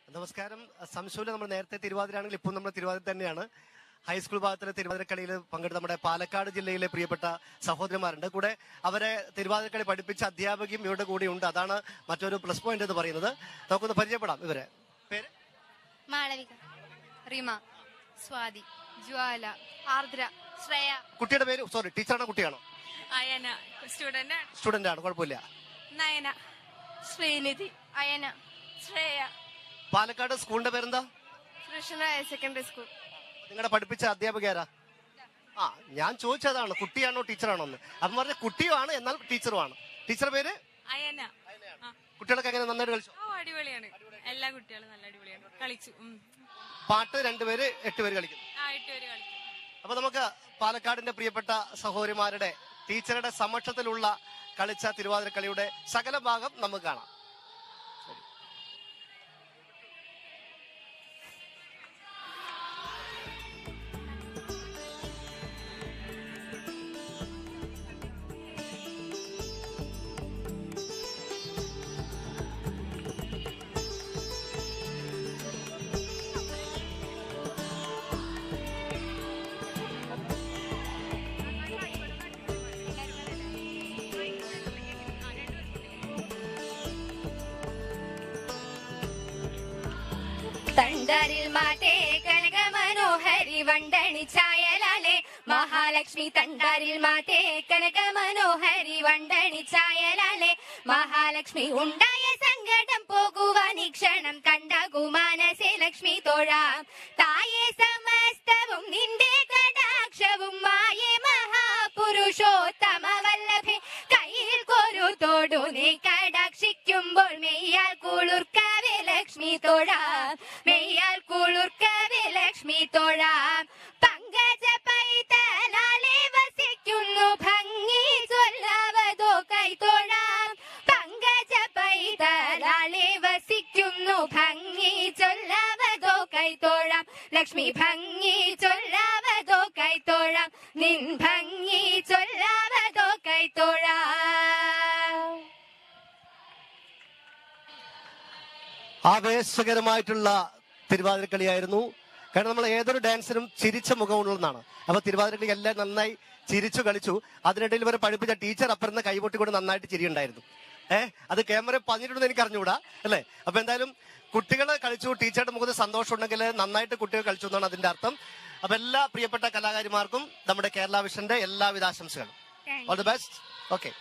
നമസ്കാരം. സംശൂല് നമ്മൾ നേരത്തെ തിരുവാതിരയാണെങ്കിൽ ഇപ്പോൾ നമ്മൾ തിരുവാതിര തന്നെയാണ്. ഹൈസ്കൂൾ ഭാഗത്തിലെ തിരുവാതിരക്കളിയിൽ പങ്കെടുത്ത നമ്മുടെ പാലക്കാട് ജില്ലയിലെ പ്രിയപ്പെട്ട സഹോദരിമാരുണ്ട്. കൂടെ അവരെ തിരുവാതിരക്കളി പഠിപ്പിച്ച അധ്യാപകയും ഇവരുടെ കൂടെ ഉണ്ട്. അതാണ് മറ്റൊരു പ്ലസ് പോയിന്റ് എന്ന് പറയുന്നത്. നമുക്കൊന്ന് പരിചയപ്പെടാം. ഇവരെ പേര്? മാളവിക, റിമ, സ്വാതി, ജ്വാല, ആർദ്ര, ശ്രേയ. കുട്ടിയുടെ പേര്? സോറി, ടീച്ചറുടെ കുട്ടിയാണോ? അയന, സ്റ്റുഡന്റ് ആണ്, കുഴപ്പമില്ല. നയന, ശ്രീനിധി, അയന, ശ്രേയ. പാലക്കാട് സ്കൂളിന്റെ പേരെന്താ? Krishna higher secondary school. നിങ്ങളുടെ പഠിപ്പിച്ച അധ്യാപക ആരാ? ഞാൻ ചോദിച്ചതാണ് കുട്ടിയാണോ ടീച്ചറാണോ എന്ന്. അപ്പം പറഞ്ഞ കുട്ടിയുമാണ്, എന്നാൽ ടീച്ചറുമാണ്. ടീച്ചറുടെ പേര് അയന. കുട്ടികളൊക്കെ എങ്ങനെ നന്നായിട്ട് കളിച്ചു? അടിപൊളിയാണ്, എല്ലാ കുട്ടികളും നല്ല അടിപൊളിയാണ് കളിച്ചു. പാട്ട് 2 പേര് 8 പേര് കളിക്കുന്നു. അപ്പൊ നമുക്ക് പാലക്കാടിന്റെ പ്രിയപ്പെട്ട സഹോദരിമാരുടെ ടീച്ചറുടെ സമക്ഷത്തിലുള്ള കളിച്ച തിരുവാതിര കളിയുടെ സകല ഭാഗം നമുക്ക് കാണാം. തണ്ടരിൽ മാറ്റേ കനക മനോഹരി വണ്ടണി ചായലാലെ മഹാലക്ഷ്മി. തണ്ടരിൽ മാറ്റേ കനക മനോഹരി വണ്ടണി ചായലാലെ മഹാലക്ഷ്മി. ഉണ്ടായ സങ്കടം പോകുവാൻ ഈ ക്ഷണം കണ്ടകു മനസേ ലക്ഷ്മി തൊഴാം. തായേ സമസ്തവും നിന്റെ കടാക്ഷവും മായേ മഹാപുരുഷോത്തമ വല്ലഭേ. കയ്യിൽ കൊരുത്തോടു നീ കടാക്ഷിക്കുമ്പോൾ മെയ്യാൽ കുളിർക്കവേ ലക്ഷ്മി തൊഴാം. മെയ്യാൽ കുളിർക്കവേ ലക്ഷ്മി തൊഴാം. പങ്കജ പൈതലാലെ വസിക്കുന്നു ഭംഗി ചൊല്ലവതോ കൈതൊഴാം. പങ്കജ പൈതലാലെ വസിക്കുന്നു ഭംഗി ചൊല്ലവതോ കൈതൊഴാം. ലക്ഷ്മി ഭംഗി ചൊല്ലവതോ കൈതൊഴാം. നിൻ ഭംഗി ചൊല്ലവതോ കൈതൊഴാം. ആവേശകരമായിട്ടുള്ള തിരുവാതിരക്കളിയായിരുന്നു. കാരണം നമ്മൾ ഏതൊരു ഡാൻസിനും ചിരിച്ച മുഖമുള്ളതാണ്. അപ്പൊ തിരുവാതിരക്കളി എല്ലാം നന്നായി ചിരിച്ചു കളിച്ചു. അതിനിടയിൽ ഇവരെ പഠിപ്പിച്ച ടീച്ചർ അപ്പുറന്ന് കൈപൊട്ടിക്കൊണ്ട് നന്നായിട്ട് ചിരിയുണ്ടായിരുന്നു. അത് ക്യാമറ പറഞ്ഞിട്ടുണ്ടെന്ന് എനിക്ക് അറിഞ്ഞുകൂടാ അല്ലേ. അപ്പൊ എന്തായാലും കുട്ടികൾ കളിച്ചു, ടീച്ചറുടെ മുഖത്ത് സന്തോഷം ഉണ്ടെങ്കിൽ നന്നായിട്ട് കുട്ടികൾ കളിച്ചു എന്നാണ് അതിന്റെ അർത്ഥം. അപ്പൊ എല്ലാ പ്രിയപ്പെട്ട കലാകാരിമാർക്കും നമ്മുടെ കേരള വിഷന്റെ എല്ലാവിധ ആശംസകളും. All the best. ഓക്കെ.